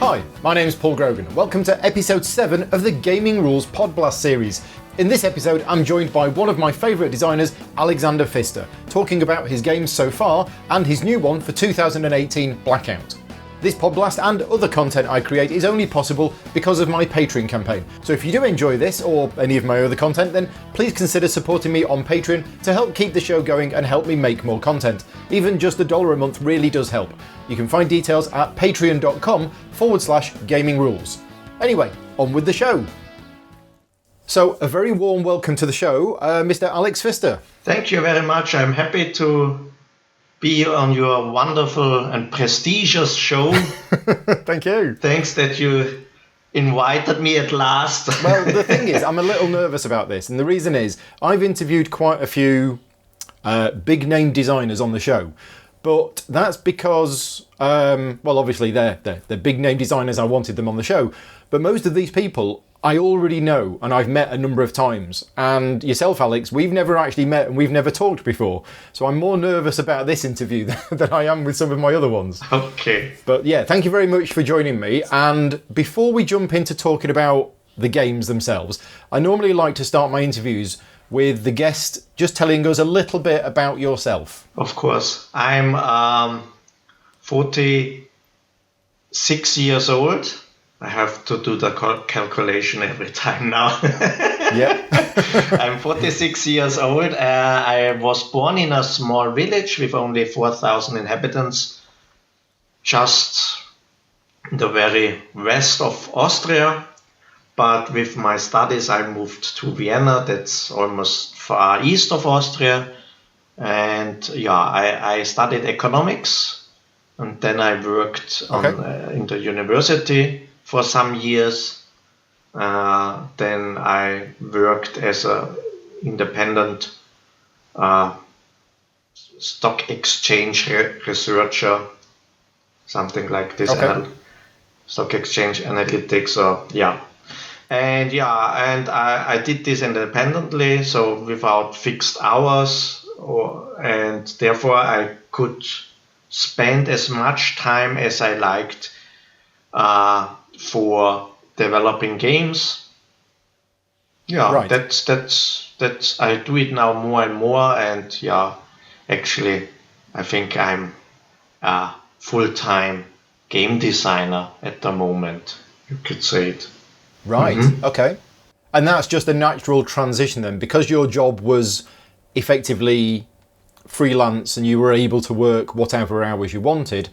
Hi, my name is Paul Grogan. Welcome to episode 7 of the Gaming Rules Podblast series. In this episode, I'm joined by one of my favourite designers, Alexander Pfister, talking about his games so far and his new one for 2018, Blackout. This Podblast and other content I create is only possible because of my Patreon campaign. So if you do enjoy this or any of my other content, then please consider supporting me on Patreon to help keep the show going and help me make more content. Even just $1 a month really does help. You can find details at patreon.com/gaming rules. Anyway, on with the show. So a very warm welcome to the show, Mr. Alex Pfister. Thank you very much. I'm happy to be on your wonderful and prestigious show. Thank you. Thanks that you invited me at last. Well, the thing is, I'm a little nervous about this, and the reason is I've interviewed quite a few big name designers on the show, but that's because, well, obviously they're big name designers. I wanted them on the show, but most of these people I already know and I've met a number of times. And yourself, Alex, we've never actually met and we've never talked before. So I'm more nervous about this interview than I am with some of my other ones. Okay. But yeah, thank you very much for joining me. And before we jump into talking about the games themselves, I normally like to start my interviews with the guest just telling us a little bit about yourself. Of course. I'm 46 years old. I have to do the calculation every time now. Yeah. I'm 46 years old. I was born in a small village with only 4,000 inhabitants, just in the very west of Austria. But with my studies, I moved to Vienna. That's almost far east of Austria. And yeah, I studied economics. And then I worked in the university for some years. Then I worked as an independent stock exchange researcher, something like this. Stock exchange analytics, And I did this independently, so without fixed hours, and therefore I could spend as much time as I liked for developing games. Yeah, right. that's I do it now more and more, and yeah, actually I think I'm a full-time game designer at the moment, you could say it. Right, okay. And that's just a natural transition then, because your job was effectively freelance and you were able to work whatever hours you wanted,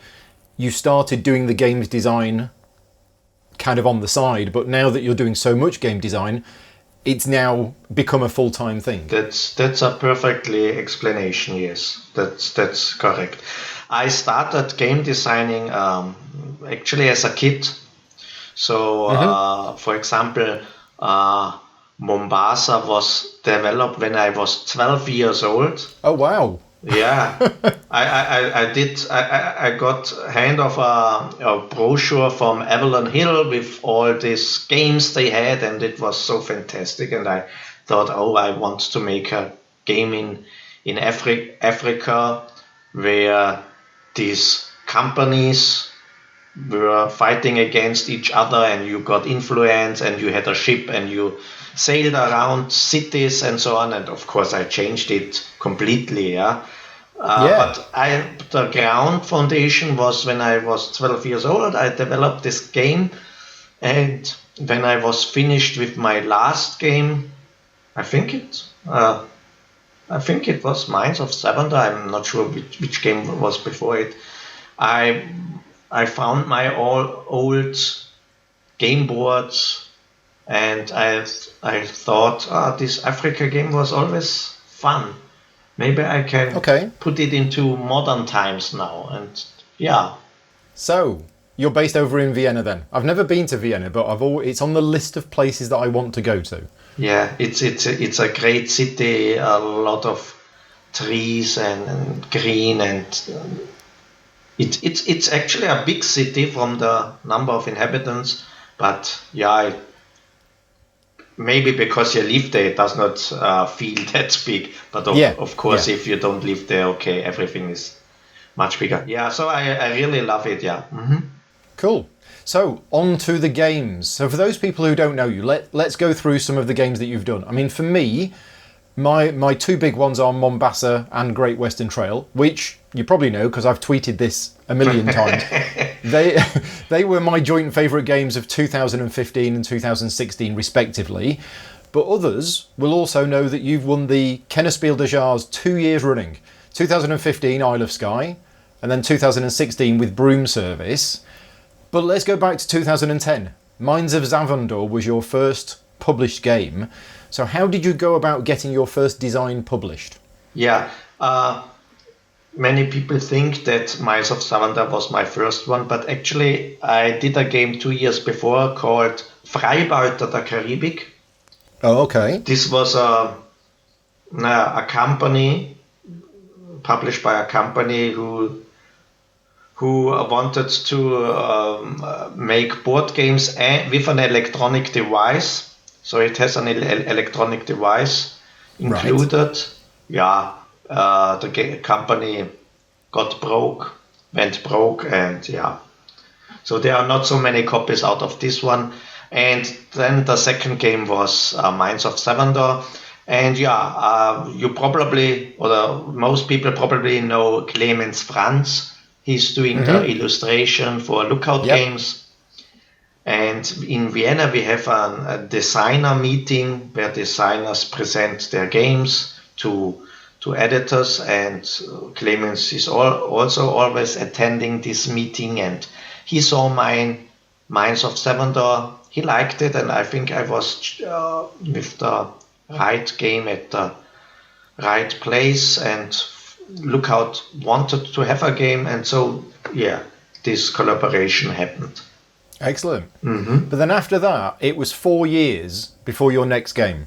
you started doing the games design kind of on the side, but now that you're doing so much game design, it's now become a full-time thing. That's a perfectly explanation, yes. That's correct. I started game designing actually as a kid. So, for example, Mombasa was developed when I was 12 years old. Oh, wow. Yeah, I got hand of a brochure from Avalon Hill with all these games they had, and it was so fantastic. And I thought, I want to make a game in Africa where these companies were fighting against each other, and you got influence, and you had a ship, and you sailed around cities and so on. And of course, I changed it completely. But the ground foundation was when I was 12 years old. I developed this game, and when I was finished with my last game, I think it was Mines of Savannah. I'm not sure which game was before it. I found my old game boards, and I thought, this Africa game was always fun. Maybe I can put it into modern times now, and yeah. So you're based over in Vienna then? I've never been to Vienna, but it's on the list of places that I want to go to. Yeah, it's a great city. A lot of trees and green, and it's actually a big city from the number of inhabitants. But yeah, maybe because you live there, it does not feel that big. But of course, if you don't live there, everything is much bigger. Yeah, so I really love it, yeah. Mm-hmm. Cool. So, on to the games. So, for those people who don't know you, let's go through some of the games that you've done. I mean, for me, my two big ones are Mombasa and Great Western Trail, which you probably know because I've tweeted this a million times. They were my joint favourite games of 2015 and 2016 respectively, but others will also know that you've won the Kennerspiel des Jahres 2 years running. 2015 Isle of Skye, and then 2016 with Broom Service. But let's go back to 2010. Mines of Zavandor was your first published game. So how did you go about getting your first design published? Yeah, many people think that Mines of Zavandor was my first one, but actually I did a game 2 years before called Freibeuter der Karibik. Oh, okay. This was a company, published by a company who wanted to make board games with an electronic device. So it has an electronic device included. Right. Yeah, the company went broke, and yeah. So there are not so many copies out of this one. And then the second game was Mines of Zavandor. And yeah, you probably, or most people probably know Clemens Franz. He's doing the illustration for Lookout games. And in Vienna, we have a designer meeting where designers present their games to editors. And Clemens is also always attending this meeting. And he saw Mines of Zavandor. He liked it, and I think I was with the right game at the right place, and Lookout wanted to have a game, and so yeah, this collaboration happened. Excellent. But then after that, it was 4 years before your next game,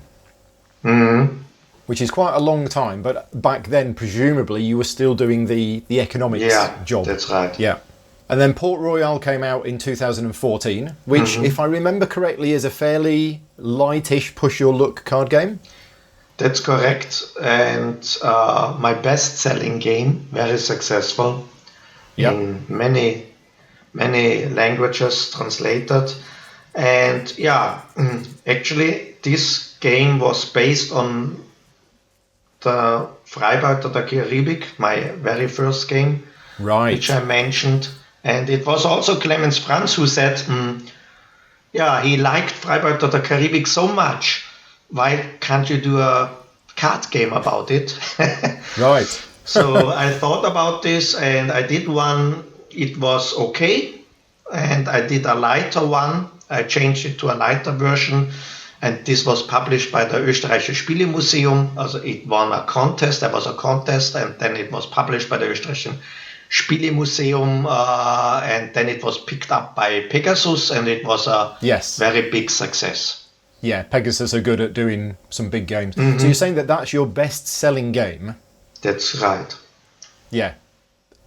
which is quite a long time. But back then, presumably, you were still doing the economics job. That's right. Yeah. And then Port Royal came out in 2014, which, if I remember correctly, is a fairly lightish push-your-luck card game. That's correct. And my best-selling game, very successful, in many languages translated. And yeah, actually, this game was based on the Freibeuter der Karibik, my very first game, which I mentioned. And it was also Clemens Franz who said, he liked Freibeuter der Karibik so much. Why can't you do a card game about it? Right. So I thought about this, and I did one. It was okay. And I did a lighter one. I changed it to a lighter version. And this was published by the Österreichische Spielemuseum. Also it won a contest. There was a contest, and then it was published by the Österreichischen Spielemuseum, and then it was picked up by Pegasus, and it was a very big success. Yeah, Pegasus are good at doing some big games. So you're saying that that's your best-selling game? That's right. Yeah.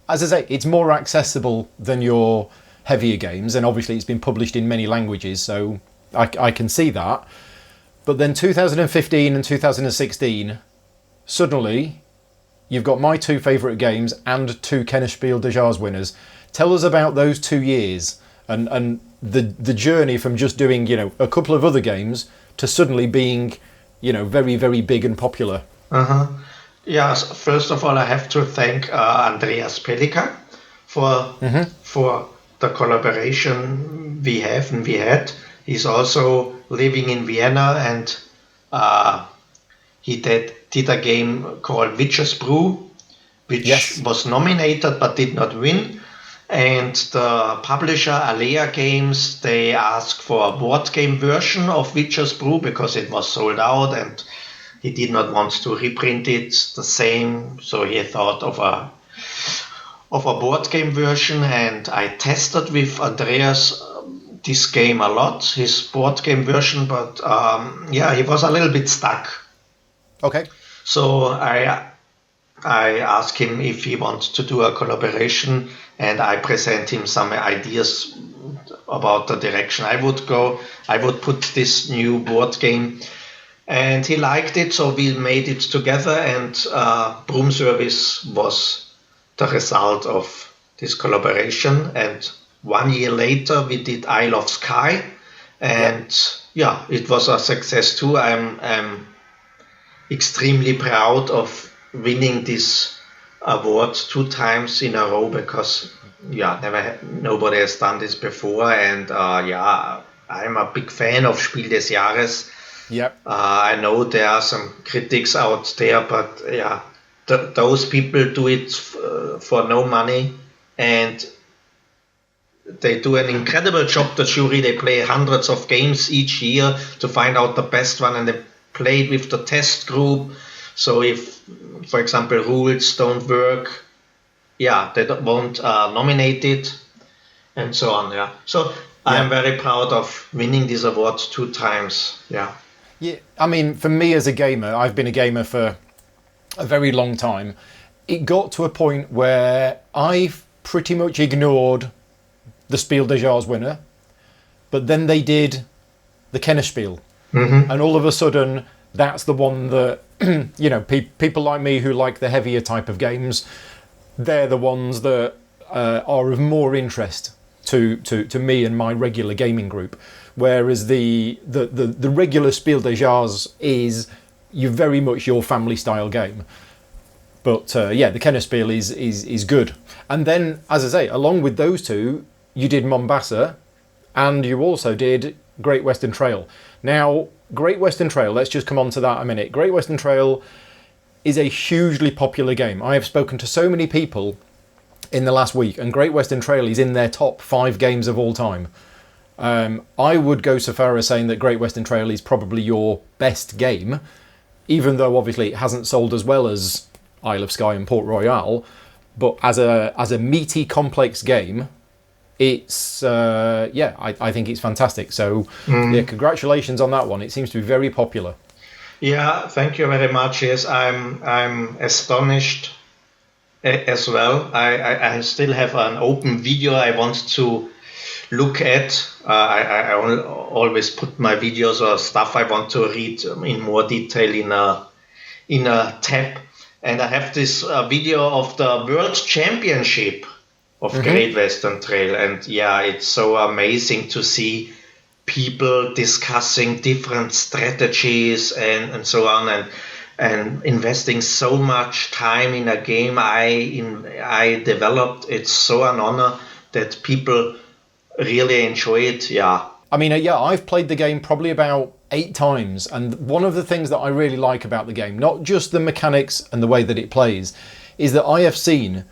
As I say, it's more accessible than your heavier games, and obviously it's been published in many languages, so I can see that. But then 2015 and 2016, suddenly you've got my two favourite games and two Kennerspiel des Jahres winners. Tell us about those 2 years and the journey from just doing, a couple of other games to suddenly being, very, very big and popular. Yes, first of all, I have to thank Andreas Pellica for the collaboration we have and we had. He's also living in Vienna, and he did a game called Witcher's Brew, which was nominated but did not win. And the publisher Alea Games, they asked for a board game version of Witcher's Brew because it was sold out, and he did not want to reprint it the same. So he thought of a board game version, and I tested with Andreas this game a lot, his board game version, but he was a little bit stuck. Okay. So I asked him if he wants to do a collaboration, and I present him some ideas about the direction I would go. I would put this new board game, and he liked it, so we made it together, and Broom Service was the result of this collaboration. And 1 year later we did Isle of Skye, and it was a success too. I'm extremely proud of winning this award 2 times in a row, because nobody has done this before, and I'm a big fan of Spiel des Jahres. Yep. I know there are some critics out there, but those people do it for no money, and they do an incredible job. The jury, they play hundreds of games each year to find out the best one, and they play with the test group. So if, for example, rules don't work, they won't nominate it, and so on. Yeah. So I'm very proud of winning this award 2 times. Yeah. Yeah, I mean, for me as a gamer, I've been a gamer for a very long time. It got to a point where I've pretty much ignored the Spiel des Jahres winner, but then they did the Kennerspiel. Mm-hmm. And all of a sudden, that's the one that, people like me who like the heavier type of games, they're the ones that are of more interest to me and my regular gaming group. Whereas the regular Spiel des Jahres is very much your family style game. But the Kennerspiel is good. And then, as I say, along with those two, you did Mombasa, and you also did Great Western Trail. Now, Great Western Trail, let's just come on to that a minute. Great Western Trail is a hugely popular game. I have spoken to so many people in the last week, and Great Western Trail is in their top 5 games of all time. I would go so far as saying that Great Western Trail is probably your best game, even though obviously it hasn't sold as well as Isle of Skye and Port Royal. But as a meaty, complex game, it's I think it's fantastic. So congratulations on that one. It seems to be very popular. Yeah, thank you very much. Yes, I'm astonished as well. I still have an open video I want to look at. I always put my videos or stuff I want to read in more detail in a tab, and I have this video of the World Championship of Great Western Trail, and it's so amazing to see people discussing different strategies and so on, and investing so much time in a game I developed. It's so an honor that people really enjoy it. I mean, I've played the game probably about 8 times, and one of the things that I really like about the game, not just the mechanics and the way that it plays, is that I have seen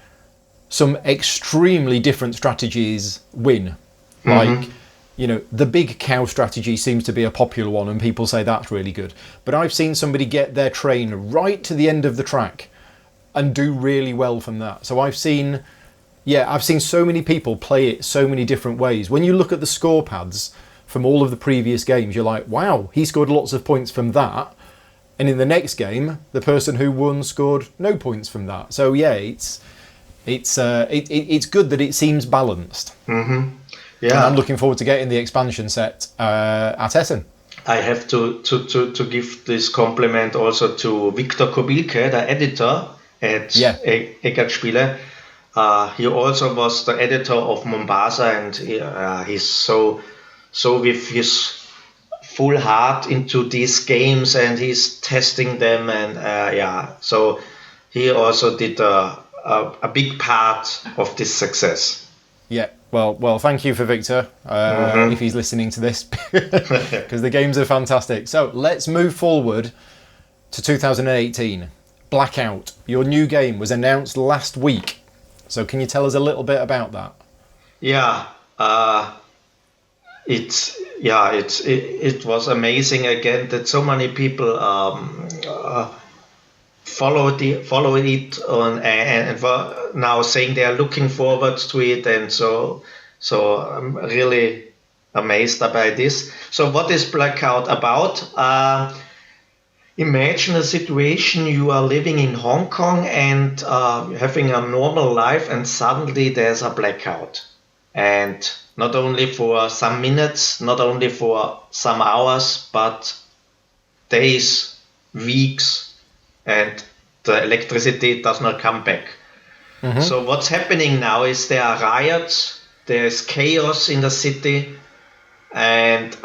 some extremely different strategies win. Like, the big cow strategy seems to be a popular one, and people say that's really good. But I've seen somebody get their train right to the end of the track and do really well from that. So I've seen so many people play it so many different ways. When you look at the score pads from all of the previous games, you're like, wow, he scored lots of points from that. And in the next game, the person who won scored no points from that. So it's good that it seems balanced. Mm-hmm. Yeah, and I'm looking forward to getting the expansion set at Essen. I have to give this compliment also to Viktor Kobilke, the editor at Eckert Spiele. He also was the editor of Mombasa, and he's so with his full heart into these games, and he's testing them, and so he also did a big part of this success. Yeah, well, thank you for Victor, if he's listening to this, because the games are fantastic. So let's move forward to 2018. Blackout, your new game, was announced last week. So can you tell us a little bit about that? It was amazing again that so many people followed it on, and were now saying they are looking forward to it, and so I'm really amazed by this. So what is Blackout about? Imagine a situation: you are living in Hong Kong and having a normal life, and suddenly there's a blackout. And not only for some minutes, not only for some hours, but days, weeks, and the electricity does not come back. So what's happening now is there are riots, there's chaos in the city, and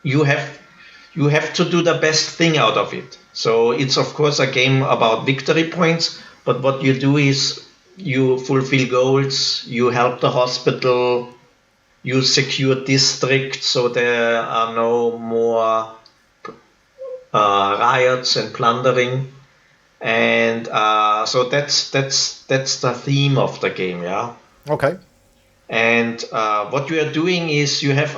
you have to do the best thing out of it. So it's of course a game about victory points, but what you do is you fulfill goals, you help the hospital, you secure districts so there are no more riots and plundering, and so that's the theme of the game, yeah. Okay. And what you are doing is you have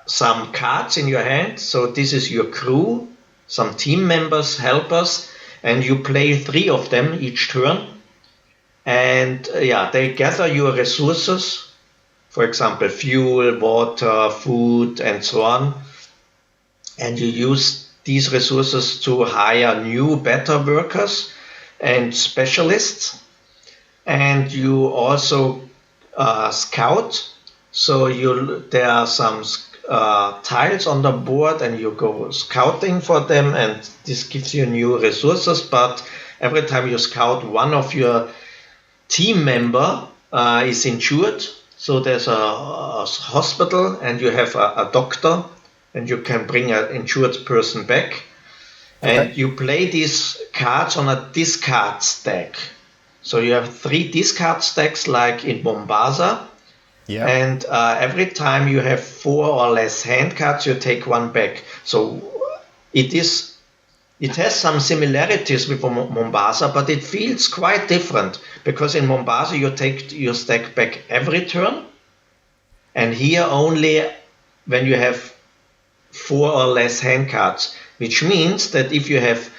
some cards in your hand. So this is your crew, some team members, helpers, and you play 3 of them each turn. And they gather your resources, for example, fuel, water, food, and so on. And you use these resources to hire new, better workers and specialists. And you also scout. So there are some tiles on the board, and you go scouting for them, and this gives you new resources. But every time you scout, one of your team member is injured. So there's a hospital, and you have a doctor, and you can bring an injured person back. Okay. And you play these cards on a discard stack. So you have 3 discard stacks like in Mombasa. Yeah. And every time you have 4 or less hand cards, you take 1 back. So it has some similarities with Mombasa, but it feels quite different, because in Mombasa you take your stack back every turn, and here only when you have 4 or less hand cards, which means that if you have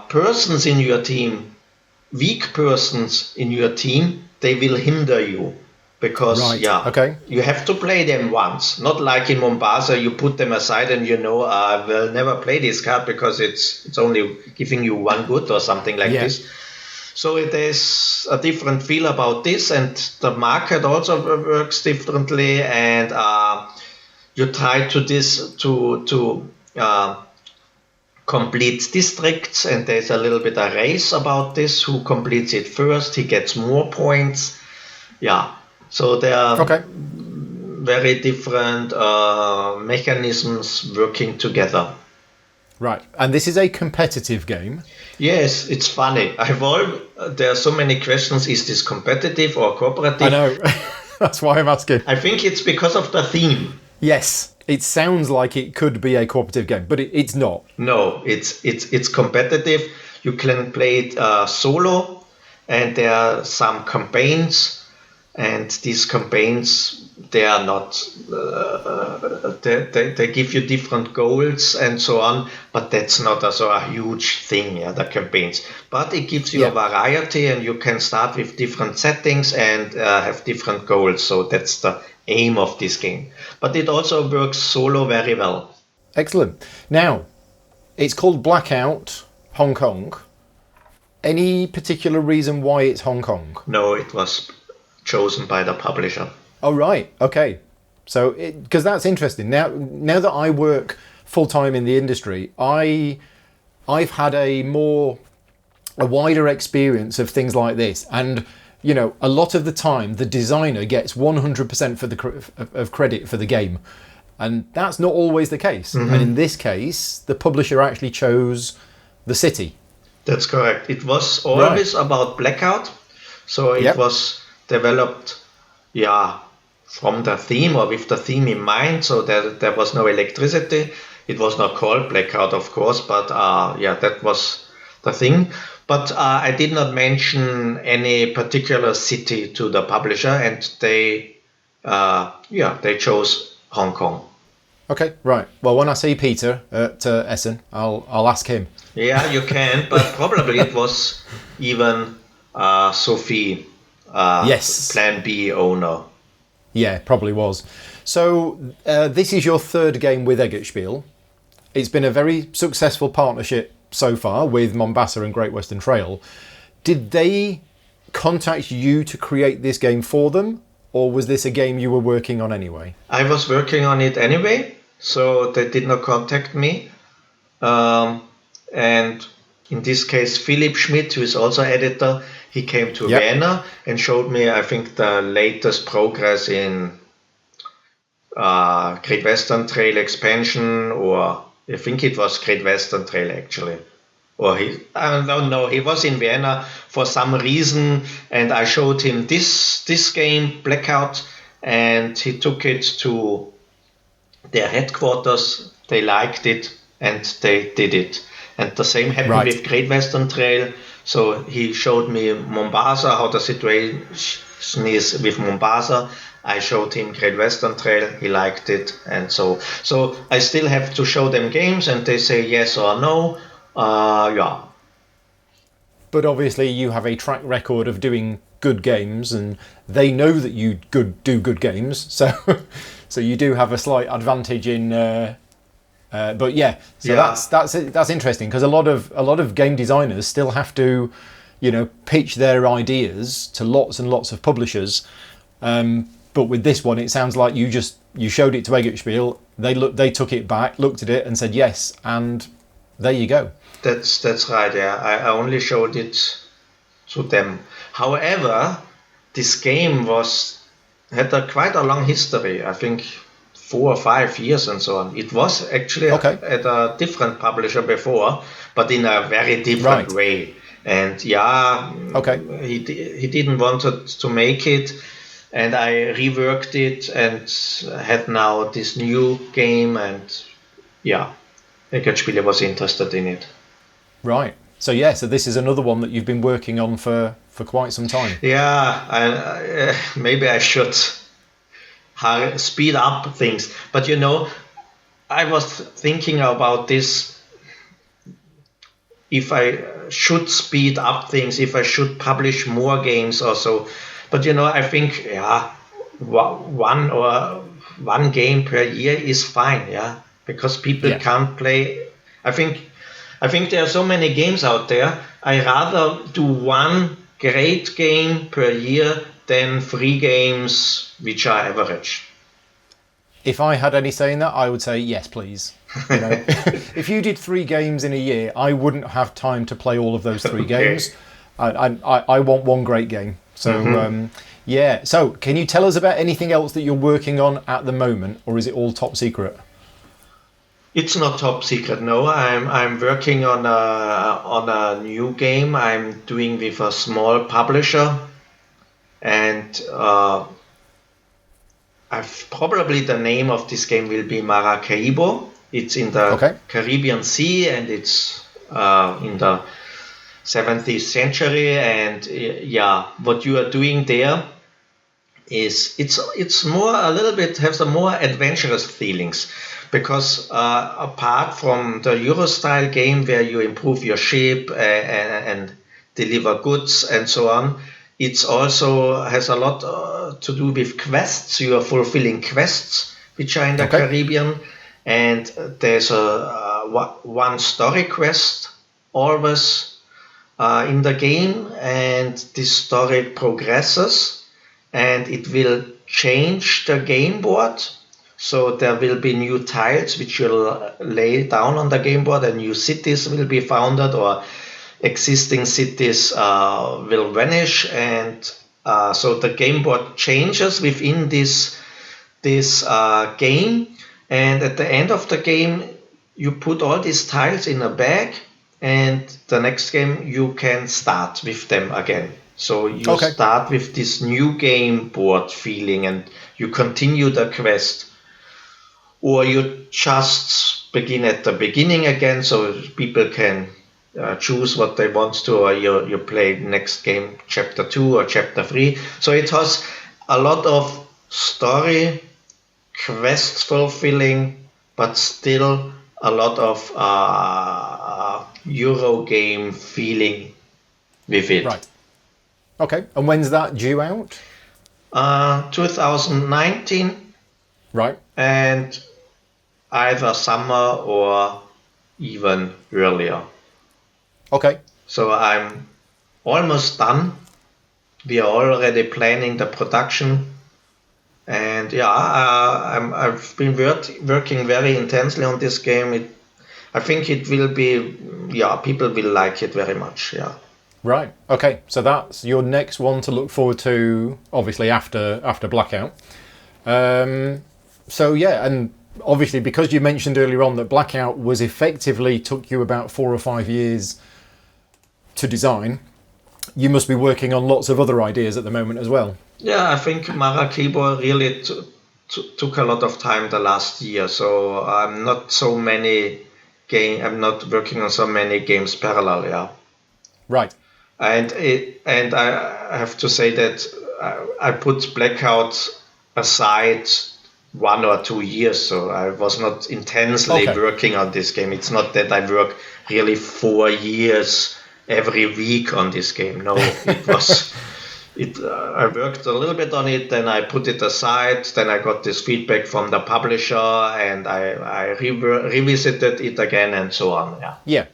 persons in your team, weak persons in your team, they will hinder you. Because you have to play them once. Not like in Mombasa, you put them aside and I will never play this card because it's only giving you 1 good or something like this. So it is a different feel about this, and the market also works differently. And you try to complete districts, and there's a little bit of race about this. Who completes it first, he gets more points. Yeah. So there are very different mechanisms working together. Right, and this is a competitive game. Yes, it's funny. There are so many questions. Is this competitive or cooperative? I know. That's why I'm asking. I think it's because of the theme. Yes, it sounds like it could be a cooperative game, but it's not. No, it's competitive. You can play it solo, and there are some campaigns. And these campaigns, they are not, they give you different goals and so on, but that's not a huge thing, the campaigns. But it gives you a variety, and you can start with different settings and have different goals. So that's the aim of this game. But it also works solo very well. Excellent. Now, it's called Blackout Hong Kong. Any particular reason why it's Hong Kong? No, it was chosen by the publisher. Oh, right. Okay. So, because that's interesting. Now that I work full-time in the industry, I've had a wider experience of things like this. And, a lot of the time, the designer gets 100% of credit for the game. And that's not always the case. Mm-hmm. And in this case, the publisher actually chose the city. That's correct. It was always about Blackout. So it was developed from the theme, or with the theme in mind. So there was no electricity. It was not called Blackout, of course, but that was the thing. But I did not mention any particular city to the publisher, and they chose Hong Kong. Okay, right. Well, when I see Peter at Essen, I'll ask him. Yeah, you can, but probably it was even Sophie. Plan B owner. Yeah, probably was. So this is your 3rd game with Eggertspiel. It's been a very successful partnership so far with Mombasa and Great Western Trail. Did they contact you to create this game for them, or was this a game you were working on anyway? I was working on it anyway, so they did not contact me. And in this case, Philipp Schmidt, who is also editor, he came to Yep. Vienna and showed me, I think, the latest progress in Great Western Trail expansion, or I think it was Great Western Trail actually. Or I don't know, he was in Vienna for some reason, and I showed him this game, Blackout, and he took it to their headquarters. They liked it, and they did it. And the same happened with Great Western Trail. So he showed me Mombasa, how the situation is with Mombasa. I showed him Great Western Trail, he liked it, and so I still have to show them games, and they say yes or no. Yeah. But obviously you have a track record of doing good games, and they know that you do good games, so so you do have a slight advantage in. But yeah, so Yeah. that's interesting, because a lot of game designers still have to, pitch their ideas to lots and lots of publishers. But with this one, it sounds like you showed it to Eggertspiel. They took it back, looked at it, and said yes, and there you go. That's right. Yeah, I only showed it to them. However, this game had quite a long history. I think 4 or 5 years and so on. It was actually at a different publisher before, but in a very different way. And he didn't want to make it, and I reworked it and had now this new game, and Eggertspiele was interested in it. Right. So so this is another one that you've been working on for quite some time. Yeah, maybe I should speed up things. But I was thinking about this, if I should speed up things, if I should publish more games or so. But I think one game per year is fine, because people can't play. I think there are so many games out there. I rather do one great game per year than 3 games which are average. If I had any say in that, I would say yes, please. If you did 3 games in a year, I wouldn't have time to play all of those 3 games. I want one great game. So So can you tell us about anything else that you're working on at the moment, or is it all top secret? It's not top secret. No, I'm working on a new game I'm doing with a small publisher, and probably the name of this game will be Maracaibo. It's in the Caribbean Sea, and it's in the 17th century. And what you are doing there is it's more a little bit has a more adventurous feelings. Because apart from the Euro style game where you improve your ship and deliver goods and so on, it's also has a lot to do with quests. You are fulfilling quests which are in the Caribbean, and there's one story quest always in the game, and this story progresses, and it will change the game board. So there will be new tiles which you'll lay down on the game board, and new cities will be founded, or existing cities will vanish, and so the game board changes within this game. And at the end of the game, you put all these tiles in a bag, and the next game you can start with them again. So you start with this new game board feeling, and you continue the quest. Or you just begin at the beginning again, so people can choose what they want to, or you play next game chapter 2 or chapter 3. So it has a lot of story, quest fulfilling, but still a lot of Euro game feeling with it. Right. Okay. And when's that due out? 2019. Right. And either summer or even earlier. Okay. So I'm almost done. We are already planning the production, and I've been working very intensely on this game. I think it will be, people will like it very much. Yeah. Right. Okay. So that's your next one to look forward to, obviously after Blackout. So yeah, and obviously because you mentioned earlier on that Blackout was effectively took you about 4 or 5 years to design, you must be working on lots of other ideas at the moment as well. Yeah, I think Maracaibo really took a lot of time the last year. So I'm not working on so many games parallel. Yeah. Right. And I have to say that I put Blackout aside 1 or 2 years, so I was not intensely working on this game. It's not that I work really 4 years every week on this game. No, it was. I worked a little bit on it, then I put it aside. Then I got this feedback from the publisher, and I revisited it again, and so on. Yeah. Yeah.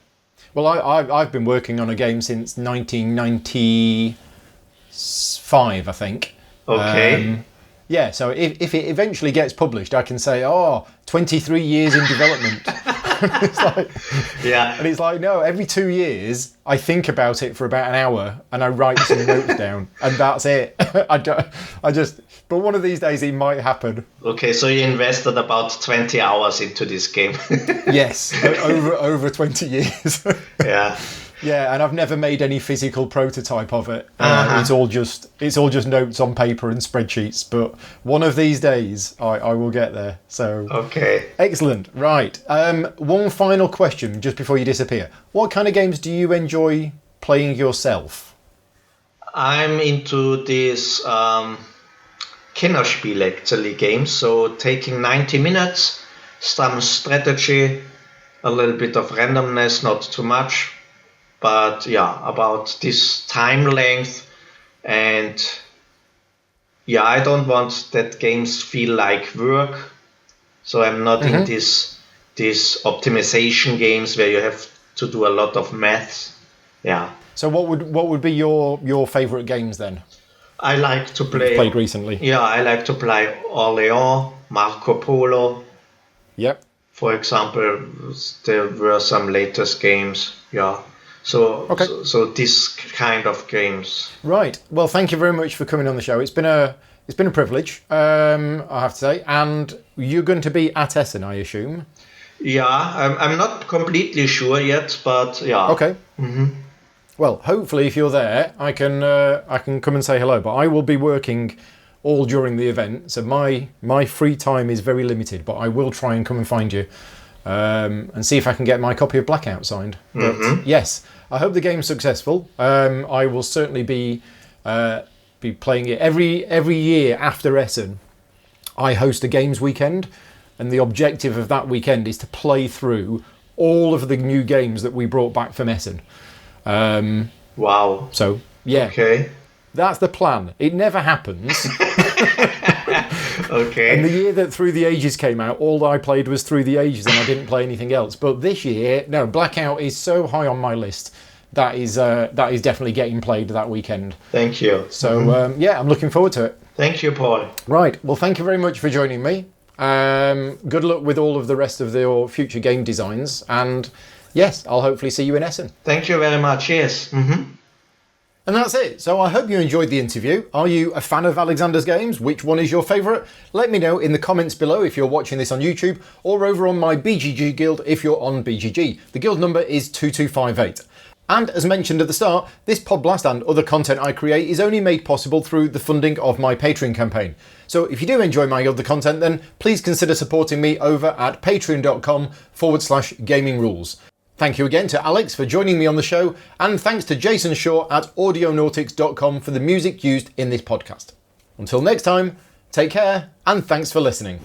Well, I've been working on a game since 1995, I think. Okay. Yeah, so if it eventually gets published, I can say, 23 years in development. Yeah. And it's like, no, every 2 years, I think about it for about an hour and I write some notes down and that's it. But one of these days it might happen. Okay, so you invested about 20 hours into this game. Yes, over 20 years. Yeah. Yeah, and I've never made any physical prototype of it. It's all just notes on paper and spreadsheets. But one of these days, I will get there. So okay, excellent. Right. One final question just before you disappear. What kind of games do you enjoy playing yourself? I'm into this Kennerspiel actually games. So taking 90 minutes, some strategy, a little bit of randomness, not too much. But yeah, about this time length, and yeah, I don't want that games feel like work. So I'm not in this optimization games where you have to do a lot of maths. Yeah. So what would be your favorite games then? I like to play. You've played recently. Yeah, I like to play Orléans, Marco Polo. Yep. For example, there were some latest games. Yeah. So this kind of games. Right. Well, thank you very much for coming on the show. It's been a privilege, I have to say. And you're going to be at Essen, I assume. Yeah, I'm not completely sure yet, but yeah. Okay. Mm-hmm. Well, hopefully, if you're there, I can come and say hello. But I will be working all during the event, so my free time is very limited. But I will try and come and find you. And see if I can get my copy of Blackout signed. But yes, I hope the game's successful. I will certainly be playing it every year after Essen. I host a games weekend, and the objective of that weekend is to play through all of the new games that we brought back from Essen. Wow. So yeah, okay, that's the plan. It never happens. Okay. And the year that Through the Ages came out, all I played was Through the Ages and I didn't play anything else. But this year, no, Blackout is so high on my list. That is definitely getting played that weekend. Thank you. So, yeah, I'm looking forward to it. Thank you, Paul. Right. Well, thank you very much for joining me. Good luck with all of the rest of your future game designs. And yes, I'll hopefully see you in Essen. Thank you very much. Yes. And that's it. So I hope you enjoyed the interview. Are you a fan of Alexander's games? Which one is your favourite? Let me know in the comments below if you're watching this on YouTube, or over on my BGG guild if you're on BGG. The guild number is 2258. And as mentioned at the start, this Podblast and other content I create is only made possible through the funding of my Patreon campaign. So if you do enjoy my other content, then please consider supporting me over at patreon.com/gamingrules. Thank you again to Alex for joining me on the show, and thanks to Jason Shaw at audionautics.com for the music used in this podcast. Until next time, take care, and thanks for listening.